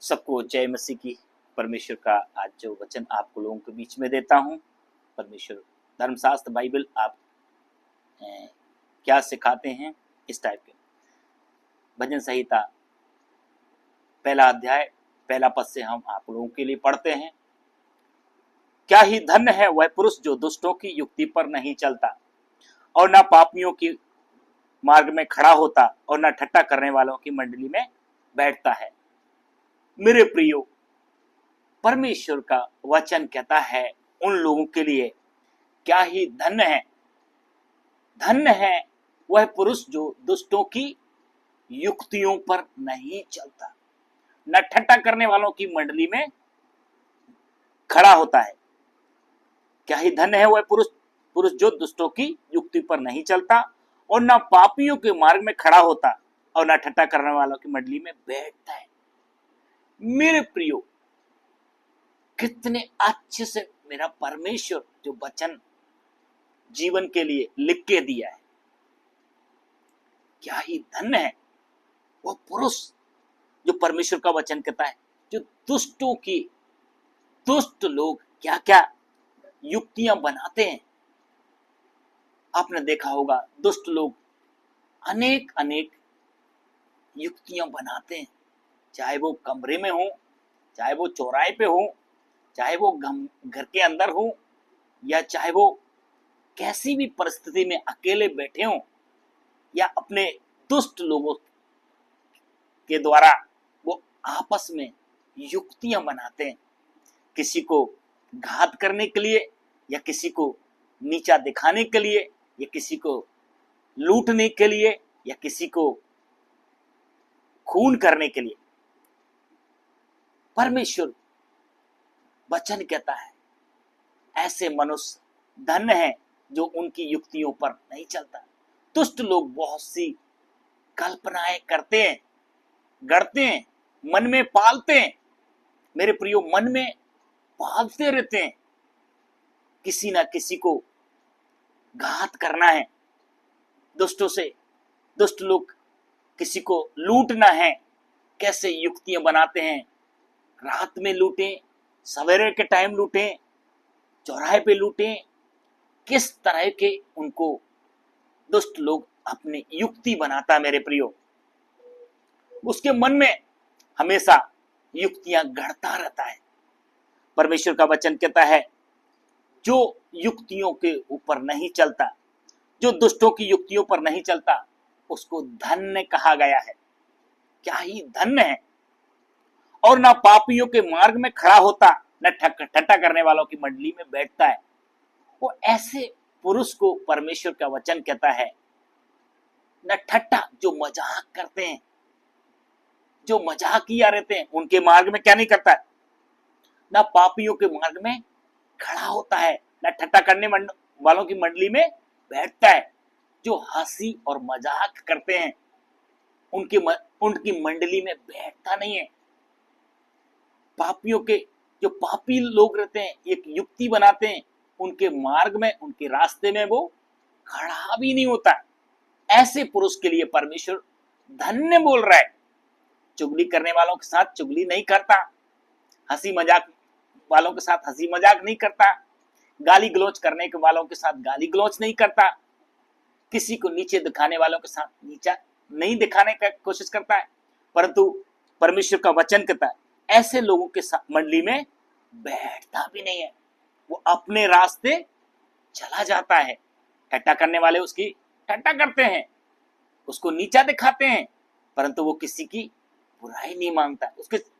सबको जय मसीह की। परमेश्वर का आज जो वचन आपको लोगों के बीच में देता हूँ, परमेश्वर धर्मशास्त्र बाइबल आप क्या सिखाते हैं, इस टाइप के भजन संहिता पहला अध्याय पहला पद से हम आप लोगों के लिए पढ़ते हैं। क्या ही धन्य है वह पुरुष जो दुष्टों की युक्ति पर नहीं चलता और न पापियों की मार्ग में खड़ा होता और न ठट्ठा करने वालों की मंडली में बैठता है। मेरे प्रियो, परमेश्वर का वचन कहता है उन लोगों के लिए क्या ही धन्य है। धन्य है वह पुरुष जो दुष्टों की युक्तियों पर नहीं चलता, न ठट्ठा करने वालों की मंडली में खड़ा होता है। क्या ही धन्य है वह पुरुष जो दुष्टों की युक्ति पर नहीं चलता और न पापियों के मार्ग में खड़ा होता और न ठट्ठा करने वालों की मंडली में बैठता है। मेरे प्रियो, कितने अच्छे से मेरा परमेश्वर जो वचन जीवन के लिए लिख के दिया है। क्या ही धन्य है वो पुरुष जो परमेश्वर का वचन कहता है, जो दुष्ट लोग क्या क्या युक्तियां बनाते हैं। आपने देखा होगा दुष्ट लोग अनेक अनेक युक्तियां बनाते हैं, चाहे वो कमरे में हो, चाहे वो चौराहे पे हो, चाहे वो घर के अंदर हो, या चाहे वो कैसी भी परिस्थिति में अकेले बैठे हो, या अपने दुष्ट लोगों के द्वारा वो आपस में युक्तियां बनाते हैं, किसी को घात करने के लिए, या किसी को नीचा दिखाने के लिए, या किसी को लूटने के लिए, या किसी को खून करने के लिए। परमेश्वर वचन कहता है ऐसे मनुष्य धन्य है जो उनकी युक्तियों पर नहीं चलता। दुष्ट लोग बहुत सी कल्पनाएं करते हैं, गढ़ते हैं, मन में पालते हैं। मेरे प्रियो, मन में पालते रहते हैं, किसी ना किसी को घात करना है दुष्टों से, दुष्ट लोग किसी को लूटना है। कैसे युक्तियां बनाते हैं, रात में लूटें, सवेरे के टाइम लूटें, चौराहे पे लूटें। किस तरह के उनको दुष्ट लोग अपनी युक्ति बनाता। मेरे प्रियो, उसके मन में हमेशा युक्तियां गढ़ता रहता है। परमेश्वर का वचन कहता है जो युक्तियों के ऊपर नहीं चलता, जो दुष्टों की युक्तियों पर नहीं चलता, उसको धन्य कहा गया है। क्या ही धन्य है। और ना पापियों के मार्ग में खड़ा होता, न ठट्ठा करने वालों की मंडली में बैठता है। वो ऐसे पुरुष को परमेश्वर का वचन कहता है न ठट्ठा, जो मजाक करते हैं, जो मजाकिया रहते हैं, उनके मार्ग में क्या नहीं करता है, न पापियों के मार्ग में खड़ा होता है, न ठट्ठा करने वालों की मंडली में बैठता है। जो हंसी और मजाक करते हैं उनकी मंडली में बैठता नहीं है। पापियों के जो पापी लोग रहते हैं, एक युक्ति बनाते हैं, उनके मार्ग में, उनके रास्ते में वो खड़ा भी नहीं होता। ऐसे पुरुष के लिए परमेश्वर धन्य बोल रहा है। चुगली करने वालों के साथ चुगली नहीं करता, हंसी मजाक वालों के साथ हंसी मजाक नहीं करता, गाली गलौज करने के वालों के साथ गाली गलौज नहीं करता, किसी को नीचे दिखाने वालों के साथ नीचा नहीं दिखाने का कोशिश करता है। परंतु परमेश्वर का वचन कहता है ऐसे लोगों के साथ मंडली में बैठता भी नहीं है। वो अपने रास्ते चला जाता है। ठट्ठा करने वाले उसकी ठट्ठा करते हैं, उसको नीचा दिखाते हैं, परंतु वो किसी की बुराई नहीं मांगता।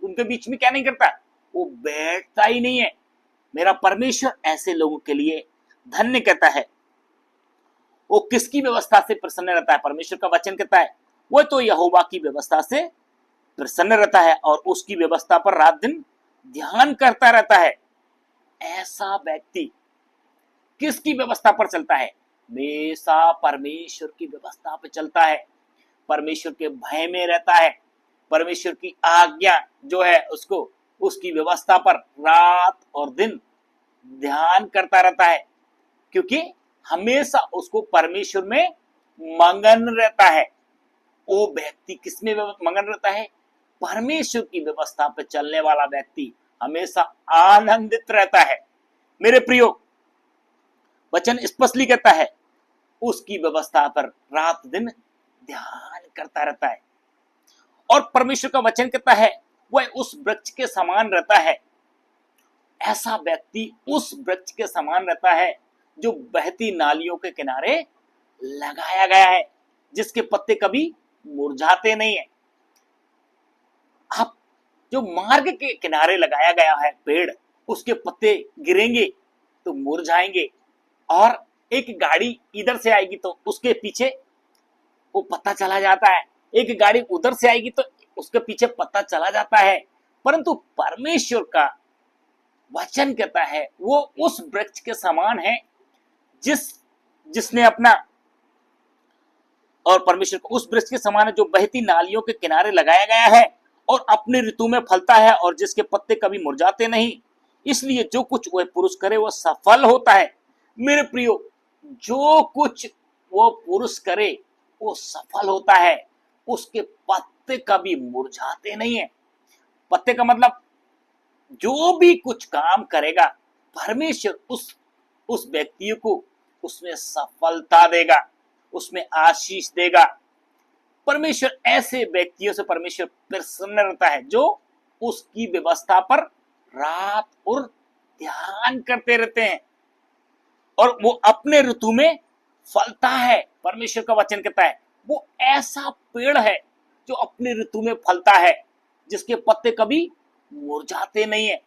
उनके बीच में क्या नहीं करता, वो बैठता ही नहीं है। मेरा परमेश्वर ऐसे लोगों के लिए धन्य कहता है। वो किसकी व्यवस्था से प्रसन्न रहता है? परमेश्वर का वचन कहता है वो तो यहोवा की व्यवस्था से प्रसन्न रहता है और उसकी व्यवस्था पर रात दिन ध्यान करता रहता है। ऐसा व्यक्ति किसकी व्यवस्था पर चलता है? हमेशा परमेश्वर की व्यवस्था पर चलता है, परमेश्वर के भय में रहता है, परमेश्वर की आज्ञा जो है उसको, उसकी व्यवस्था पर रात और दिन ध्यान करता रहता है, क्योंकि हमेशा उसको परमेश्वर में मगन रहता है। वो व्यक्ति किसमें मगन रहता है? परमेश्वर की व्यवस्था पे चलने वाला व्यक्ति हमेशा आनंदित रहता है। मेरे प्रियो, वचन स्पष्टली कहता है उसकी व्यवस्था पर रात दिन ध्यान करता रहता है। और परमेश्वर का वचन कहता है वह उस वृक्ष के समान रहता है। ऐसा व्यक्ति उस वृक्ष के समान रहता है जो बहती नालियों के किनारे लगाया गया है, जिसके पत्ते कभी मुरझाते नहीं है। आप जो मार्ग के किनारे लगाया गया है पेड़, उसके पत्ते गिरेंगे तो मुरझाएंगे, और एक गाड़ी इधर से आएगी तो उसके पीछे वो पत्ता चला जाता है, एक गाड़ी उधर से आएगी तो उसके पीछे पत्ता चला जाता है। परंतु परमेश्वर का वचन कहता है वो उस वृक्ष के समान है जिसने अपना, और परमेश्वर को उस वृक्ष के समान है जो बहती नालियों के किनारे लगाया गया है और अपने ऋतु में फलता है और जिसके पत्ते कभी मुरझाते नहीं। इसलिए जो कुछ वह पुरुष करे वो सफल होता है। मेरे प्रियो, जो कुछ वो पुरुष करे वो सफल होता है, उसके पत्ते कभी मुरझाते नहीं है। पत्ते का मतलब जो भी कुछ काम करेगा परमेश्वर उस व्यक्ति को उसमें सफलता देगा, उसमें आशीष देगा। परमेश्वर ऐसे व्यक्तियों से परमेश्वर प्रसन्न रहता है जो उसकी व्यवस्था पर रात और ध्यान करते रहते हैं, और वो अपने ऋतु में फलता है। परमेश्वर का वचन कहता है वो ऐसा पेड़ है जो अपने ऋतु में फलता है, जिसके पत्ते कभी मुरझाते नहीं है।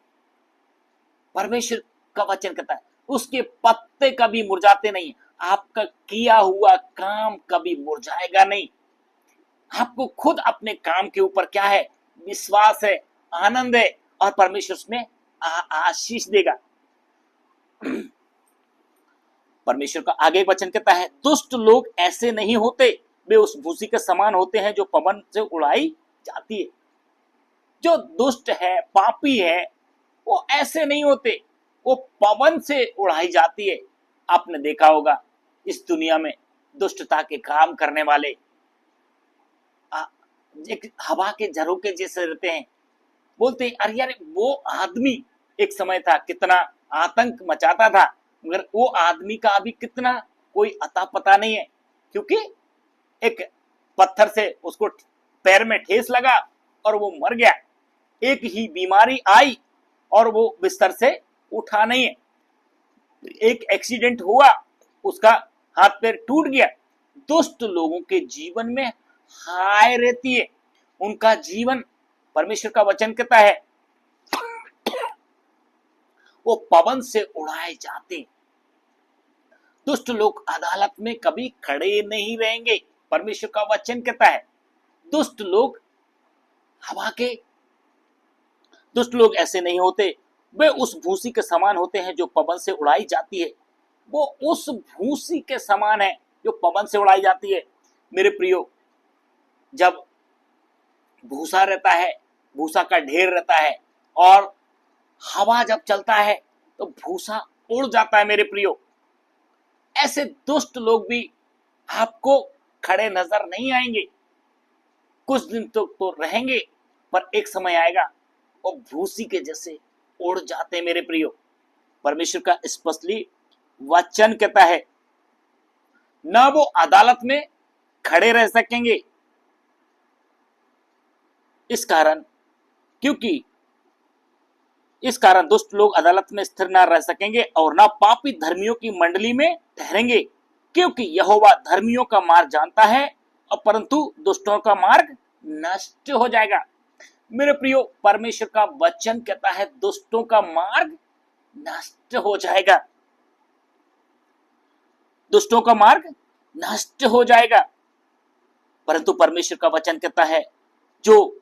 परमेश्वर का वचन कहता है उसके पत्ते कभी मुरझाते नहीं। आपका किया हुआ काम कभी मुरझाएगा नहीं। आपको खुद अपने काम के ऊपर क्या है, विश्वास है, आनंद है, और परमेश्वर उसमें आशीष देगा। परमेश्वर का आगे एक वचन कहता है दुष्ट लोग ऐसे नहीं होते, वे उस भूसी के समान होते हैं जो पवन से उड़ाई जाती है। जो दुष्ट है, पापी है, वो ऐसे नहीं होते, वो पवन से उड़ाई जाती है। आपने देखा होगा इस दुनिया में दुष्टता के काम करने वाले एक हवा के झरोके जैसे रहते हैं। बोलते हैं अरे यार वो आदमी एक समय था कितना आतंक मचाता था, मगर वो आदमी का अभी कितना कोई अता पता नहीं है, क्योंकि एक पत्थर से उसको पैर में ठेस लगा और वो मर गया। एक ही बीमारी आई और वो बिस्तर से उठा नहीं है। एक एक्सीडेंट हुआ, उसका हाथ पैर टूट गया। दुष्ट लोगों के जीवन में हाय रहती है, उनका जीवन परमेश्वर का वचन कहता है वो पवन से उड़ाए जाते। दुष्ट लोग अदालत में कभी खड़े नहीं रहेंगे। परमेश्वर का वचन कहता है दुष्ट लोग दुष्ट लोग ऐसे नहीं होते, वे उस भूसी के समान होते हैं जो पवन से उड़ाई जाती है। वो उस भूसी के समान है जो पवन से उड़ाई जाती है। मेरे प्रियो, जब भूसा रहता है, भूसा का ढेर रहता है और हवा जब चलता है तो भूसा उड़ जाता है। मेरे प्रियो, ऐसे दुष्ट लोग भी आपको खड़े नजर नहीं आएंगे। कुछ दिन तो रहेंगे, पर एक समय आएगा और भूसी के जैसे उड़ जाते हैं। मेरे प्रियो, परमेश्वर का स्पष्टली वचन कहता है ना वो अदालत में खड़े रह सकेंगे, इस कारण दुष्ट लोग अदालत में स्थिर न रह सकेंगे और ना पापी धर्मियों की मंडली में ठहरेंगे, क्योंकि यहोवा धर्मियों का मार्ग जानता है और परंतु दुष्टों का मार्ग नष्ट हो जाएगा। मेरे प्रियो, परमेश्वर का वचन कहता है दुष्टों का मार्ग नष्ट हो जाएगा, दुष्टों का मार्ग नष्ट हो जाएगा। परंतु परमेश्वर का वचन कहता है जो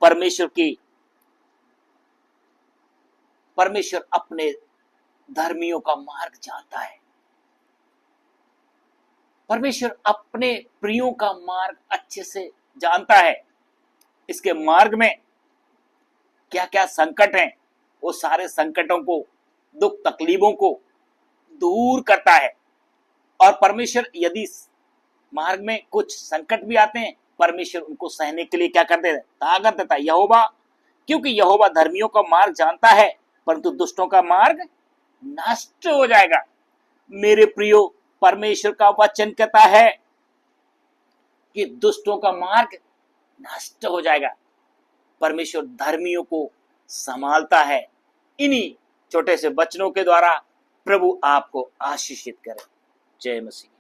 परमेश्वर अपने धर्मियों का मार्ग जानता है। परमेश्वर अपने प्रियों का मार्ग अच्छे से जानता है। इसके मार्ग में क्या क्या संकट हैं, वो सारे संकटों को, दुख तकलीफों को दूर करता है। और परमेश्वर यदि मार्ग में कुछ संकट भी आते हैं, परमेश्वर उनको सहने के लिए क्या करते हैं, ताकत देता है। यहोवा क्योंकि यहोवा धर्मियों का मार्ग जानता है, परंतु दुष्टों का मार्ग नष्ट हो जाएगा। मेरे प्रियो, परमेश्वर का वचन कहता है कि दुष्टों का मार्ग नष्ट हो जाएगा। परमेश्वर धर्मियों को संभालता है। इन्हीं छोटे से वचनों के द्वारा प्रभु आपको आशीषित करे। जय मसीह।